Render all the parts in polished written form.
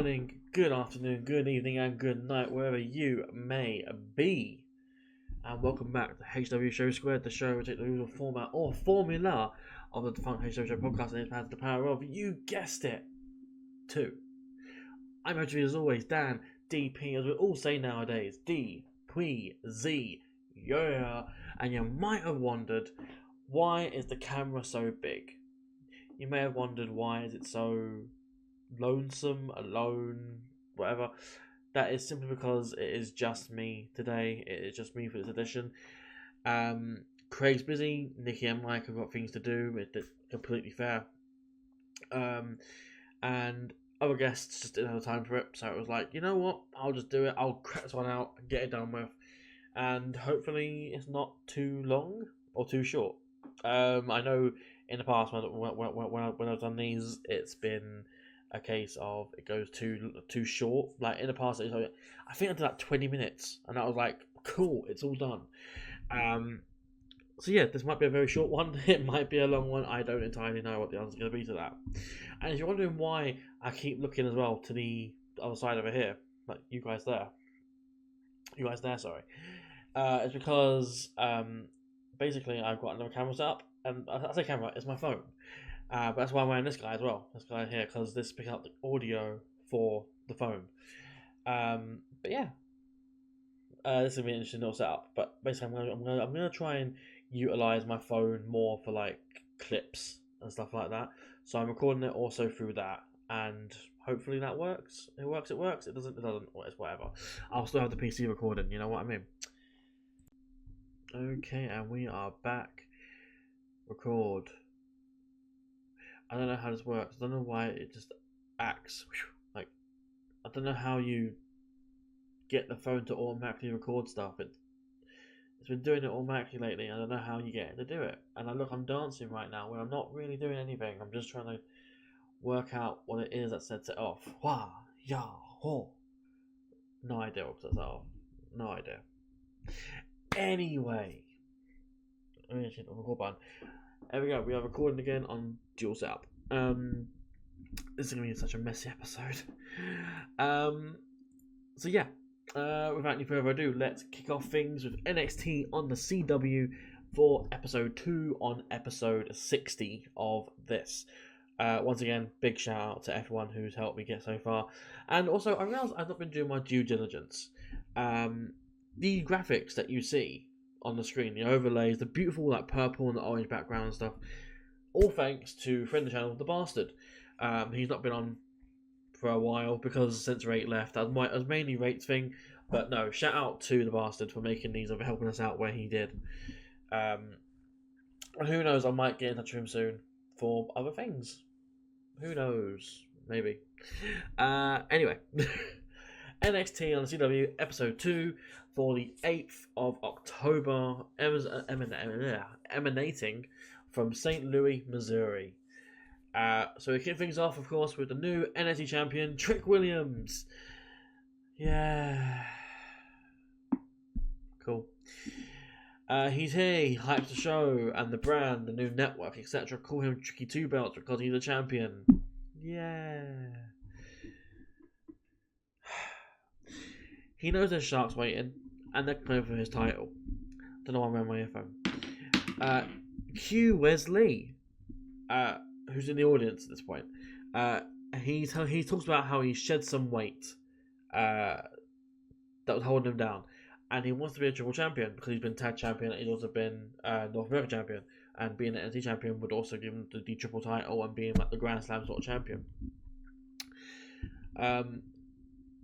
morning, good afternoon, good evening, and good night, wherever you may be. And welcome back to HCW Show Squared, the show which takes the usual format or formula of the defunct HCW Show podcast and it has the power of, you guessed it, 2. I'm your host as always, Dan, DP, as we all say nowadays, D-P-Z, yeah. And you might have wondered, why is the camera so big? You may have wondered, why is it so lonesome, alone, whatever. That is simply because it is just me today. It is just me for this edition. Craig's busy. Nikki and Mike have got things to do. It's completely fair. And other guests just didn't have time for it. So it was like, you know what? I'll just do it. I'll crack this one out and get it done with. And hopefully it's not too long or too short. I know in the past when I've done these, it's been a case of it goes too short. Like in the past, I think I did like 20 minutes, and I was like, cool, it's all done. So yeah, this might be a very short one. It might be a long one. I don't entirely know what the answer's going to be to that. And if you're wondering why I keep looking as well to the other side over here, like you guys there, sorry, it's because basically I've got another camera set up, and I say camera, it's my phone. But that's why I'm wearing this guy as well. This guy here, because this picks up the audio for the phone. But yeah, this is gonna be an interesting little setup. But basically, I'm gonna try and utilize my phone more for like clips and stuff like that. So I'm recording it also through that, and hopefully that works. It works. It works. It doesn't. It's whatever. I'll still have the PC recording. You know what I mean? Okay, and we are back. Record. I don't know how this works. I don't know why it just acts like, I don't know how you get the phone to automatically record stuff. It's been doing it automatically lately. I don't know how you get it to do it. And I'm dancing right now when I'm not really doing anything. I'm just trying to work out what it is that sets it off. Wah, ya, ho. No idea what sets it off. No idea. Anyway, let me hit the record button. There we go. We are recording again on dual setup. This is going to be such a messy episode. So yeah, without any further ado, let's kick off things with NXT on the CW for episode 2 on episode 60 of this. Once again, big shout out to everyone who's helped me get so far. And also, I realised I've not been doing my due diligence. The graphics that you see on the screen, the overlays, the beautiful like purple and the orange background and stuff, all thanks to friend of the channel, The Bastard. He's not been on for a while because since Rate left. That was mainly Rate's thing, but no, shout out to The Bastard for making these and for helping us out where he did. And who knows, I might get in touch with him soon for other things. Who knows? Maybe. Anyway. NXT on the CW episode 2 for the 8th of October, emanating from St. Louis, Missouri. So we kick things off, of course, with the new NXT champion, Trick Williams. Yeah. Cool. He's here, he hypes the show and the brand, the new network, etc. Call him Tricky Two Belts because he's a champion. Yeah. He knows there's sharks waiting, and they're playing for his title. Don't know why I'm wearing my earphone. Q Wesley, who's in the audience at this point, he talks about how he shed some weight that was holding him down, and he wants to be a triple champion because he's been tag champion and he's also been North American champion, and being an NXT champion would also give him the triple title and being like the Grand Slam sort of champion.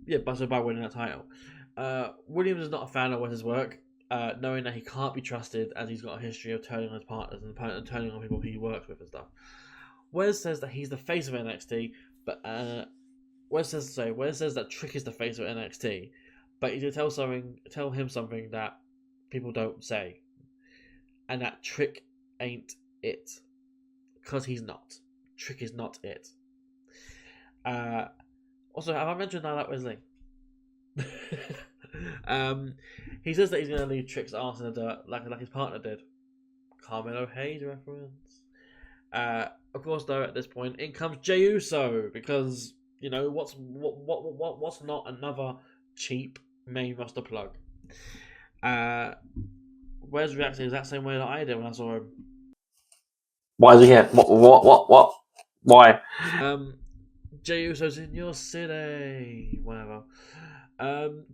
Yeah, by winning that title. Williams is not a fan of Wes's work, knowing that he can't be trusted as he's got a history of turning on his partners and turning on people he works with and stuff. Wes says that he's the face of NXT, but Wes says that Trick is the face of NXT, but he's gonna tell him something that people don't say, and that Trick ain't it, because he's not. Trick is not it. Also, have I mentioned I like Wesley? He says that he's going to leave Trick's arse in the dirt like his partner did. Carmelo Hayes reference. Of course, though, at this point, in comes Jey Uso because You know, what's not another cheap main roster plug? Wes reacting the exact same way that I did when I saw him. Why is he here? What? Why? Jey Uso's in your city. Whatever.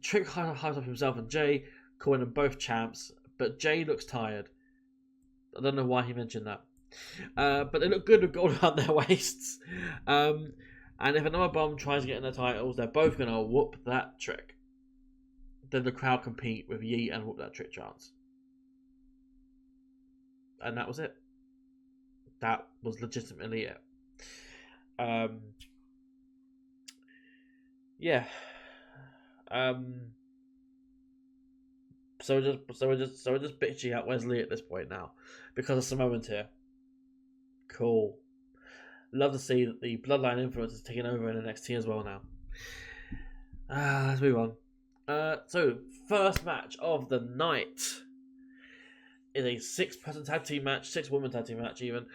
Trick hyped up himself and Jey, calling them both champs, but Jey looks tired. I don't know why he mentioned that. But they look good with gold around their waists. And if another bomb tries to get in their titles, they're both going to whoop that trick. Then the crowd compete with Yeet and whoop that trick chance. And that was it. That was legitimately it. Yeah. So we're just bitching at Wesley at this point now because of Samoans here. Cool. Love to see that the Bloodline influence is taking over in NXT as well now. Let's move on. So first match of the night is a 6-person tag team match, 6-woman tag team match even.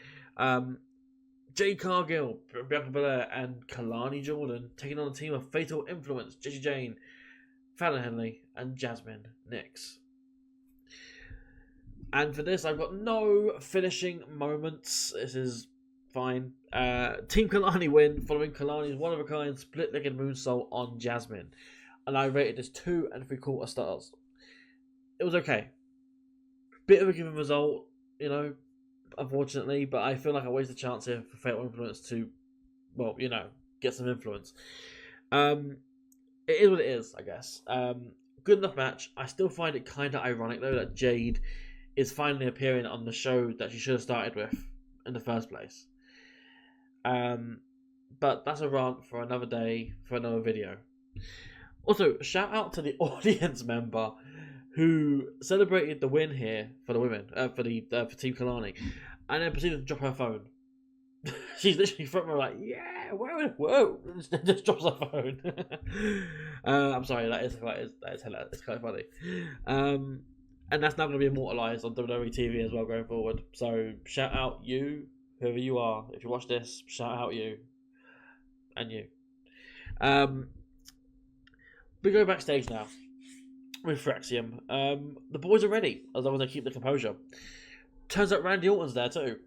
Jade Cargill, Bianca Belair, and Kalani Jordan taking on a team of Fatal Influence, Jessie Jane, Fallon Henley, and Jasmine Nix. And for this, I've got no finishing moments. This is fine. Team Kalani win following Kalani's one-of-a-kind split-legged moonsault on Jasmine. And I rated this 2 3/4 stars. It was okay. Bit of a given result, you know, unfortunately, but I feel like I wasted a chance here for Fatal Influence to, well, you know, get some influence. It is what it is, I guess. Good enough match. I still find it kind of ironic, though, that Jade is finally appearing on the show that she should have started with in the first place. But that's a rant for another day, for another video. Also, shout out to the audience member who celebrated the win here for the women, for Team Kalani, and then proceeded to drop her phone. She's literally front row like, yeah, whoa, just drops her phone. I'm sorry, that is hilarious. It's kind of funny. And that's now going to be immortalised on WWE TV as well going forward. So shout out you, whoever you are. If you watch this, shout out you. And you. We go backstage now with Fraxium. The boys are ready, as long as they keep the composure. Turns out Randy Orton's there too.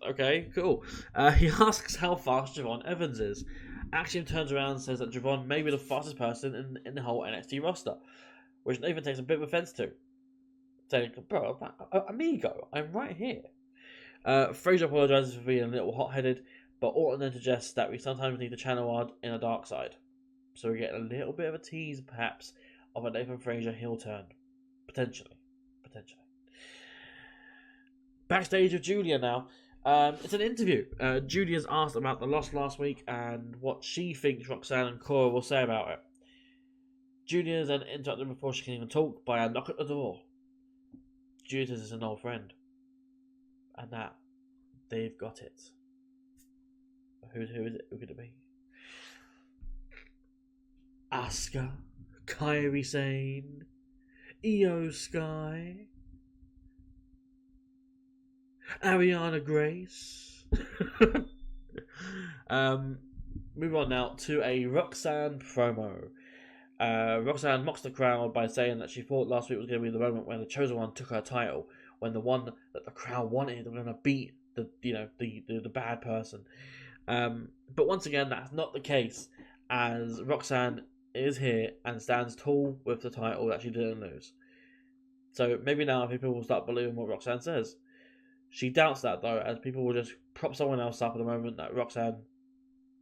Okay, cool. He asks how fast Javon Evans is. Axiom turns around and says that Javon may be the fastest person in the whole NXT roster, which Nathan takes a bit of offense to. Saying, bro, amigo, I'm right here. Fraser apologizes for being a little hot-headed, but Orton then suggests that we sometimes need to channel our inner dark side. So we get a little bit of a tease, perhaps, of a Nathan Fraser heel turn. Potentially. Backstage with Julia now. It's an interview. Julia's asked about the loss last week and what she thinks Roxanne and Cora will say about it. Julia then interrupted before she can even talk by a knock at the door. Julia says it's an old friend. And that they've got it. Who is it? Who could it be? Asuka, Kairi Sane, Io Sky, Ariana Grace. Move on now to a Roxanne promo. Roxanne mocks the crowd by saying that she thought last week was going to be the moment when the chosen one took her title, when the one that the crowd wanted were going to beat the bad person. But once again, that's not the case, as Roxanne is here and stands tall with the title that she didn't lose. So maybe now people will start believing what Roxanne says. She doubts that though, as people will just prop someone else up at the moment that Roxanne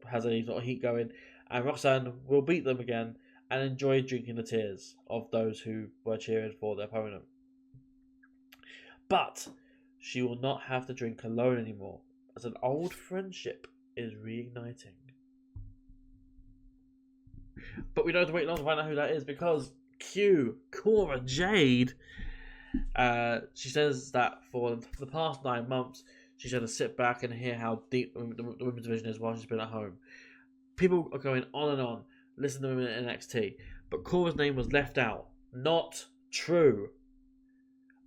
has any sort of heat going, and Roxanne will beat them again and enjoy drinking the tears of those who were cheering for their opponent. But she will not have to drink alone anymore, as an old friendship is reigniting. But we don't have to wait long to find out who that is, because Cora Jade, she says that for the past 9 months, she's had to sit back and hear how deep the women's division is while she's been at home. People are going on and on, listen to women in NXT, but Cora's name was left out. Not true.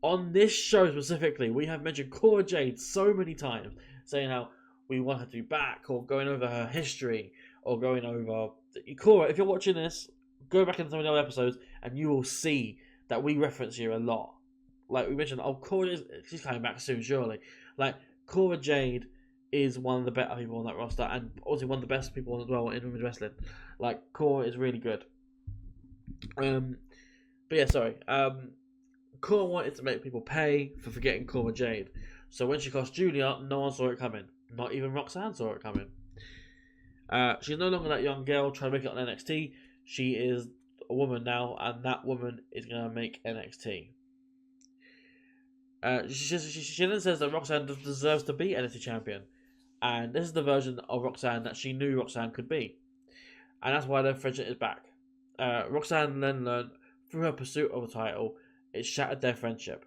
On this show specifically, we have mentioned Cora Jade so many times, saying how we want her to be back, or going over her history, or going over. Cora, if you're watching this, go back into some of the other episodes and you will see that we reference you a lot. Like we mentioned, Cora she's coming back soon, surely. Like Cora Jade is one of the better people on that roster, and also one of the best people as well in women's wrestling. Like Cora is really good. But yeah, sorry. Cora wanted to make people pay for forgetting Cora Jade. So when she cost Julia, no one saw it coming. Not even Roxanne saw it coming. She's no longer that young girl trying to make it on NXT. She is a woman now, and that woman is going to make NXT. She then says that Roxanne deserves to be NXT champion. And this is the version of Roxanne that she knew Roxanne could be. And that's why their friendship is back. Roxanne then learned through her pursuit of the title, it shattered their friendship.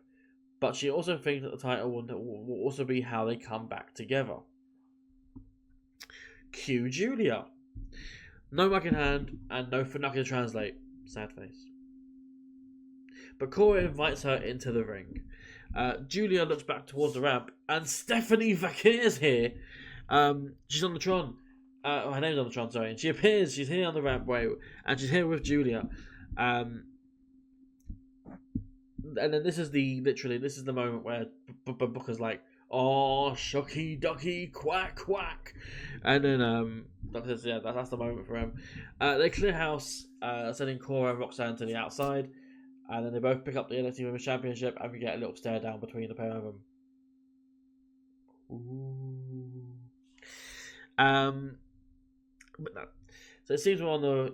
But she also thinks that the title will also be how they come back together. Cue Julia. No mic in hand and no Funaki to translate. Sad face. But Cora invites her into the ring. Julia looks back towards the ramp and Stephanie Vakir's here. She's on the Tron. Her name's on the Tron, sorry. And she appears, she's here on the rampway, and she's here with Julia. And then this is the moment where Booker's like, oh, shucky ducky, quack quack. And then, that's the moment for him. They clear house, sending Cora and Roxanne to the outside. And then they both pick up the NXT Women's Championship, and we get a little stare down between the pair of them. Ooh. But no. So it seems we're on the,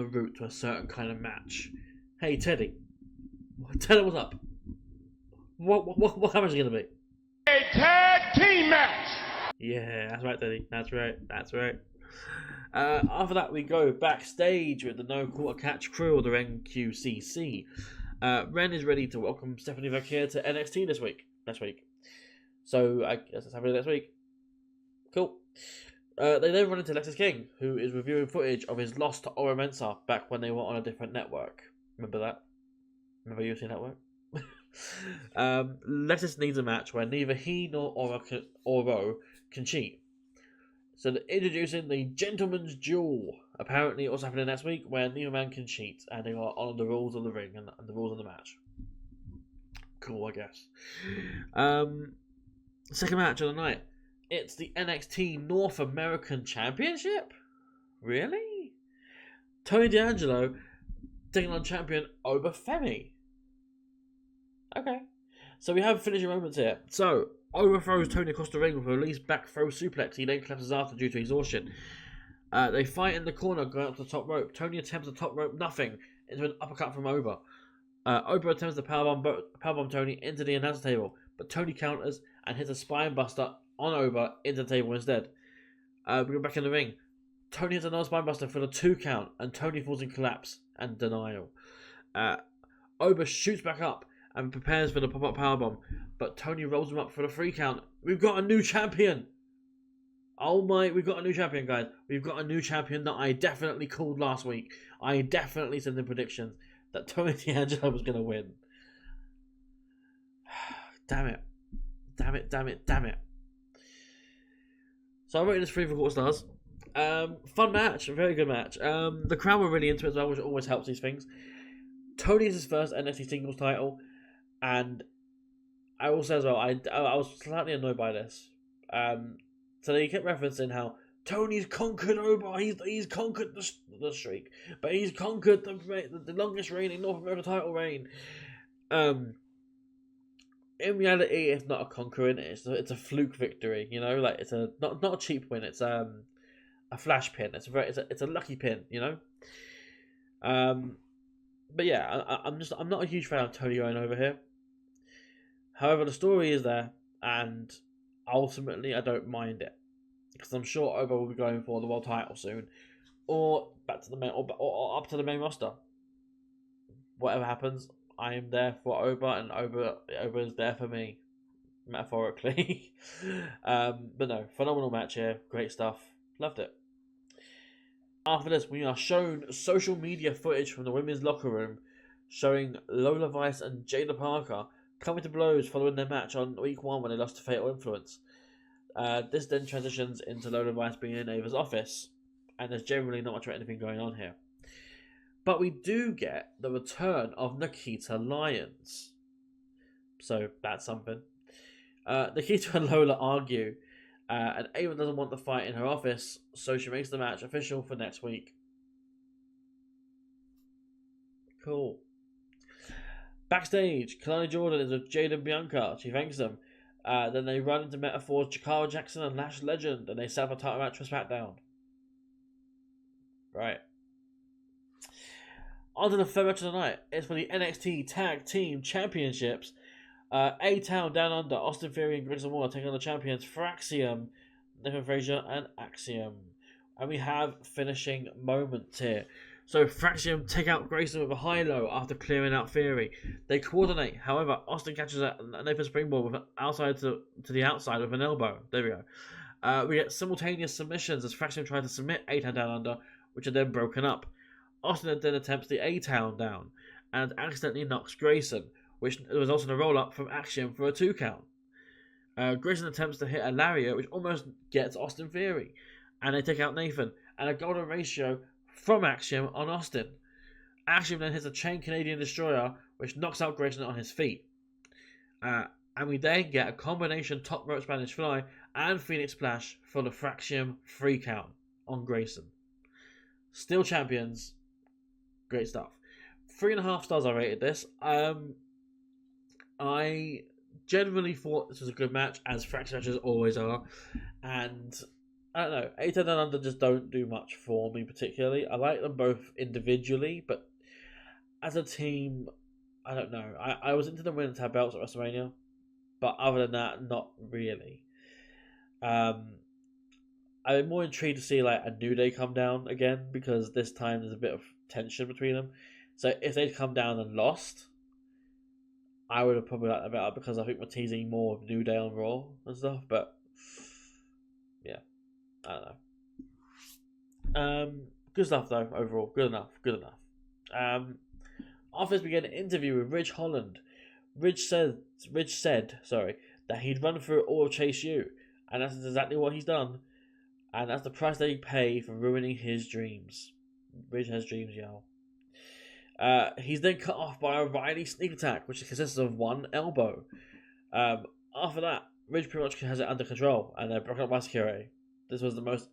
route to a certain kind of match. Hey Teddy, tell her what's up. What match is it gonna be? A tag team match. Yeah, that's right, Teddy. That's right. After that, we go backstage with the No Quarter Catch crew, or the NQCC. Ren is ready to welcome Stephanie Vakir to NXT next week. So I guess it's happening next week. Cool. They then run into Lexus King, who is reviewing footage of his loss to Ora Mensah back when they were on a different network. Remember that? Remember UFC Network? Lexus needs a match where neither he nor Oro can cheat. So they're introducing the Gentleman's Duel. Apparently also happening next week, where neither man can cheat, and they are on the rules of the ring and the rules of the match. Cool, I guess. Second match of the night. It's the NXT North American Championship? Really? Tony D'Angelo taking on champion Oba Femi. Okay. So we have finishing moments here. So, Oba throws Tony across the ring with a release back throw suplex. He then collapses after due to exhaustion. They fight in the corner, going up to the top rope. Tony attempts the top rope, nothing, into an uppercut from Oba. Oba attempts to powerbomb Tony into the announce table, but Tony counters and hits a spine buster on Oba into the table instead. We go back in the ring. Tony hits another spine buster for the 2 count, and Tony falls in collapse and denial. Oba shoots back up and prepares for the pop-up powerbomb, but Tony rolls him up for the 3 count. We've got a new champion! We've got a new champion, guys. We've got a new champion that I definitely called last week. I definitely said in predictions that Tony D'Angelo was going to win. Damn it. So I rated this 3 4/4 stars. Fun match, very good match. The crowd were really into it as well, which always helps these things. Tony is his first NXT singles title, and I will say as well, I was slightly annoyed by this. So they kept referencing how Tony's conquered Oba, he's conquered the streak, but he's conquered the longest reigning North American title reign. In reality, it's not a conquering; it's a fluke victory. Like it's not a cheap win. It's a flash pin. It's a lucky pin. But yeah, I'm not a huge fan of Tony going over here. However, the story is there, and ultimately, I don't mind it because I'm sure Oba will be going for the world title soon, or back to the main, or up to the main roster. Whatever happens, I am there for Oba, and Oba is there for me, metaphorically. But no, phenomenal match here, great stuff, loved it. After this, we are shown social media footage from the women's locker room showing Lola Vice and Jada Parker coming to blows following their match on week 1 when they lost to Fatal Influence. This then transitions into Lola Vice being in Ava's office, and there's generally not much of anything going on here. But we do get the return of Nikita Lyons. So that's something. Nikita and Lola argue, and Ava doesn't want the fight in her office, so she makes the match official for next week. Cool. Backstage, Kalani Jordan is with Jade and Bianca. She thanks them. Then they run into Metaphors, Jakara Jackson and Lash Legend, and they set up a title match for SmackDown. Right. On to the third match of the night. It's for the NXT Tag Team Championships. A-Town Down Under, Austin Theory and Grayson Waller taking on the champions Fraxium, Nathan Frazier and Axiom. And we have finishing moments here. So Fraxium take out Grayson with a high-low after clearing out Theory. They coordinate. However, Austin catches a Nathan Springboard with an outside to the outside with an elbow. There we go. We get simultaneous submissions as Fraxium tries to submit A-Town Down Under, which are then broken up. Austin then attempts the A-Town down and accidentally knocks Grayson, which results in a roll-up from Axiom for a 2 count. Grayson attempts to hit a lariat, which almost gets Austin Theory, and they take out Nathan, and a golden ratio from Axiom on Austin. Axiom then hits a chain Canadian Destroyer, which knocks out Grayson on his feet. And we then get a combination top rope Spanish Fly and Phoenix Splash for the Fraxium 3 count on Grayson. Still champions. Great stuff. 3.5 stars I rated this. I generally thought this was a good match, as Fraxium matches always are. And I don't know, A-Town Down Under just don't do much for me particularly. I like them both individually, but as a team, I don't know. I was into them winning tag belts at WrestleMania, but other than that, not really. I'm more intrigued to see like a New Day come down again, because this time there's a bit of tension between them. So if they'd come down and lost, I would have probably liked that better, because I think we're teasing more of New Day on Raw and stuff. But yeah, I don't know. Good stuff though overall. Good enough. After this, we get an interview with Ridge Holland. Ridge said, that he'd run through all of Chase U, and that's exactly what he's done. And that's the price that he paid for ruining his dreams. Ridge has dreams, y'all. He's then cut off by a Riley sneak attack, which consists of one elbow. After that, Ridge pretty much has it under control, and they're broken up by security. This was the most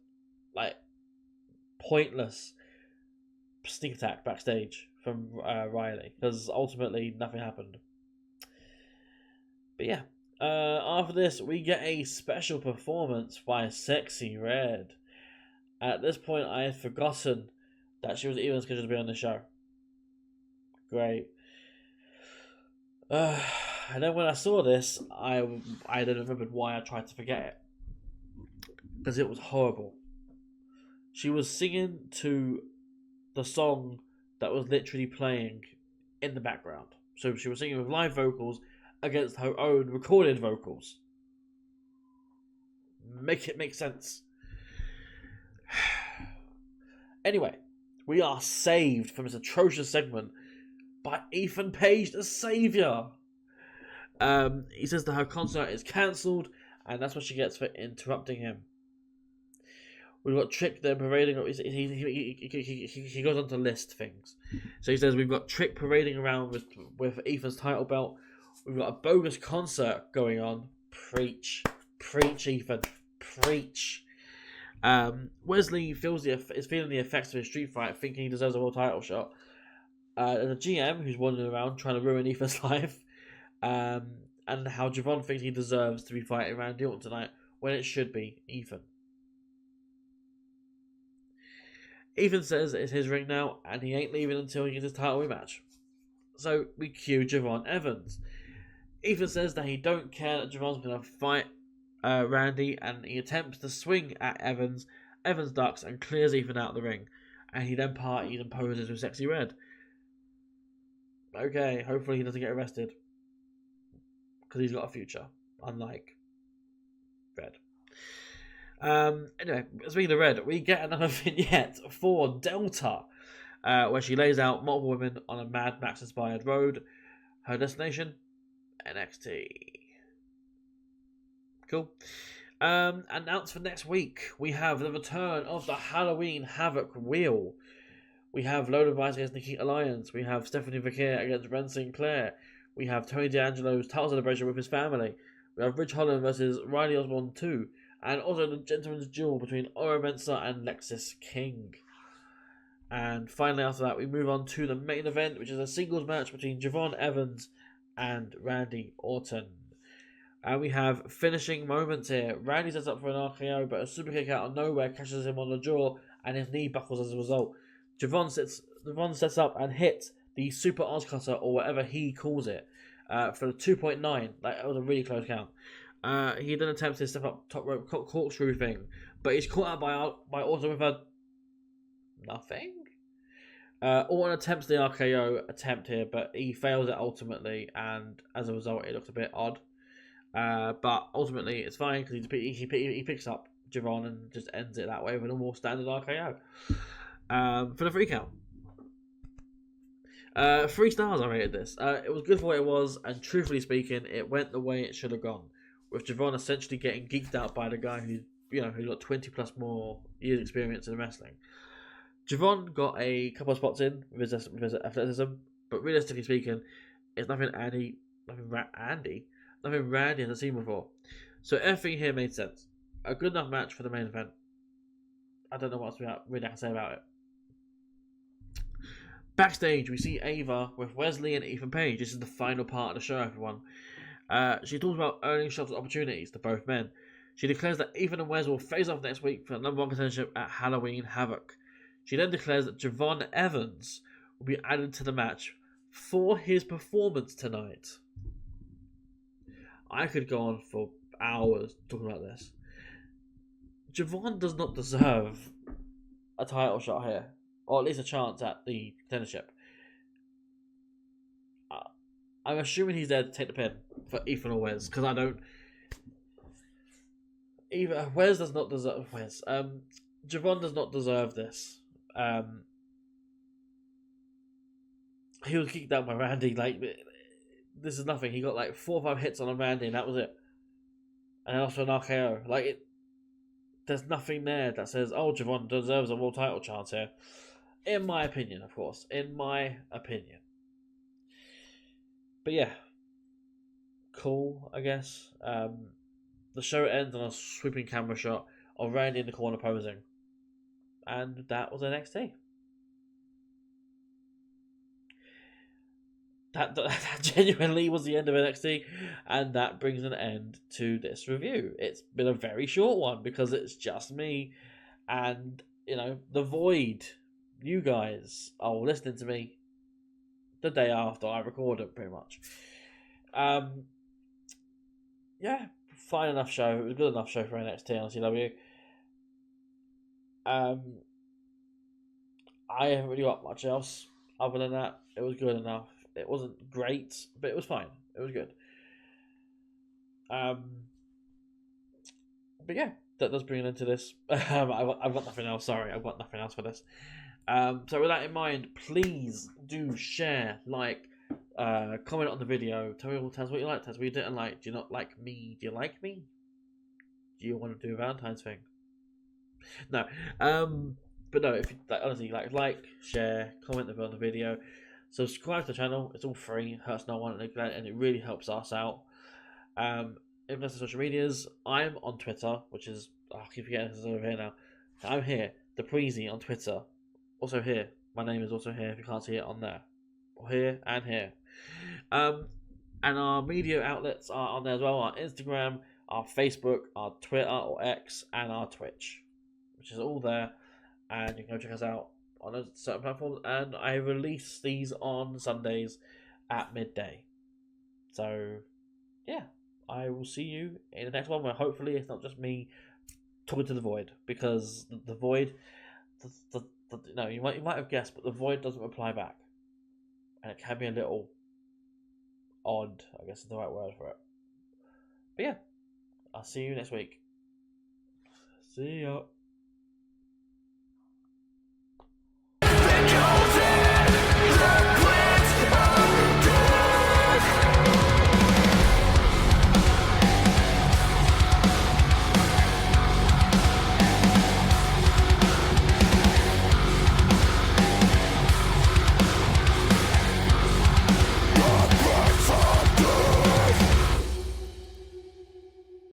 pointless sneak attack backstage from Riley, because ultimately nothing happened. But yeah, after this, we get a special performance by Sexy Red. At this point, I had forgotten that she was even scheduled to be on the show. Great. And then when I saw this, I then remembered why I tried to forget it. Because it was horrible. She was singing to the song that was literally playing in the background. So she was singing with live vocals against her own recorded vocals. Make it make sense. Anyway, we are saved from this atrocious segment by Ethan Page, the Saviour. He says that her concert is cancelled, and that's what she gets for interrupting him. We've got Trick there parading. He goes on to list things. So he says we've got Trick parading around with Ethan's title belt. We've got a bogus concert going on. Preach, Ethan, preach. Wesley is feeling the effects of his street fight, thinking he deserves a world title shot. There's a GM who's wandering around trying to ruin Ethan's life, and how Javon thinks he deserves to be fighting Randy Orton tonight when it should be Ethan. Ethan says it's his ring now, and he ain't leaving until he gets his title rematch. So we cue Javon Evans. Ethan says that he don't care that Javon's going to fight Randy, and he attempts to swing at Evans. Evans ducks and clears Ethan out of the ring, and he then parties and poses with Sexy Red. Okay, hopefully he doesn't get arrested, because he's got a future, unlike Red. Anyway, speaking of Red, we get another vignette for Delta, where she lays out multiple women on a Mad Max-inspired road. Her destination, NXT. Cool. Announced for next week, we have the return of the Halloween Havoc Wheel. We have Lola Vice against Nikki Alliance. We have Stephanie Vaquer against Ren Sinclair. We have Tony D'Angelo's title celebration with his family. We have Rich Holland versus Riley Osborne 2. And also the Gentleman's Duel between Oro Mensah and Lexis King. And finally after that, we move on to the main event, which is a singles match between Javon Evans and Randy Orton. And we have finishing moments here. Randy sets up for an RKO, but a super kick out of nowhere catches him on the jaw, and his knee buckles as a result. Javon sets up and hits the Super Oz Cutter, or whatever he calls it, for the 2.9. Like, that was a really close count. He then attempts his step up top rope corkscrew thing, but he's caught out by Orton with a nothing. Orton attempts the RKO attempt here, but he fails it ultimately, and as a result, it looks a bit odd. But ultimately, it's fine because he picks up Javon and just ends it that way with a more standard RKO. For the 3 count. 3 stars I rated this. It was good for what it was, and truthfully speaking, it went the way it should have gone. With Javon essentially getting geeked out by the guy who got 20 plus more years experience in wrestling. Javon got a couple of spots in with his athleticism, but realistically speaking, it's nothing Randy hasn't seen before. So everything here made sense. A good enough match for the main event. I don't know what else really I can say about it. Backstage, we see Ava with Wesley and Ethan Page. This is the final part of the show, everyone. She talks about earning shots and opportunities to both men. She declares that Ethan and Wes will face off next week for the #1 contendership at Halloween Havoc. She then declares that Javon Evans will be added to the match for his performance tonight. I could go on for hours talking about this. Javon does not deserve a title shot here, or at least a chance at the contendership. I'm assuming he's there to take the pin for Ethan or Wes, because I don't. Wes does not deserve Javon does not deserve this. He was kicked out by Randy. Like, this is nothing. He got like 4 or 5 hits on Randy, and that was it. And also an RKO. Like, there's nothing there that says, "Oh, Javon deserves a world title chance here." In my opinion, of course. In my opinion. But yeah, cool, I guess. The show ends on a sweeping camera shot of Randy in the corner posing. And that was NXT. That genuinely was the end of NXT, and that brings an end to this review. It's been a very short one because it's just me and, the Void. You guys are listening to me the day after I record it, pretty much. Yeah, fine enough show. It was a good enough show for NXT on CW. I haven't really got much else other than that. It was good enough. It wasn't great, but it was fine. It was good. But yeah, that does bring it into this. I've got nothing else. Sorry, I've got nothing else for this. So with that in mind, please do share, comment on the video. Tell me what you liked, tell us what you didn't like. Do you not like me? Do you like me? Do you want to do a Valentine's thing? No. But no, if you honestly like, share, comment on the video, subscribe to the channel. It's all free, hurts no one, and it really helps us out. If that's the social medias, I'm on Twitter, which is I keep forgetting this is over here now. I'm here, the Preezy on Twitter. Also here, my name is also here. If you can't see it on there, or here and here. And our media outlets are on there as well: our Instagram, our Facebook, our Twitter or X, and our Twitch, which is all there. And you can go check us out on a certain platform. And I release these on Sundays at midday. So, yeah, I will see you in the next one where hopefully it's not just me talking to the Void, because the Void, you might have guessed, but the Void doesn't reply back, and it can be a little odd, I guess is the right word for it. But yeah, I'll see you next week. See ya.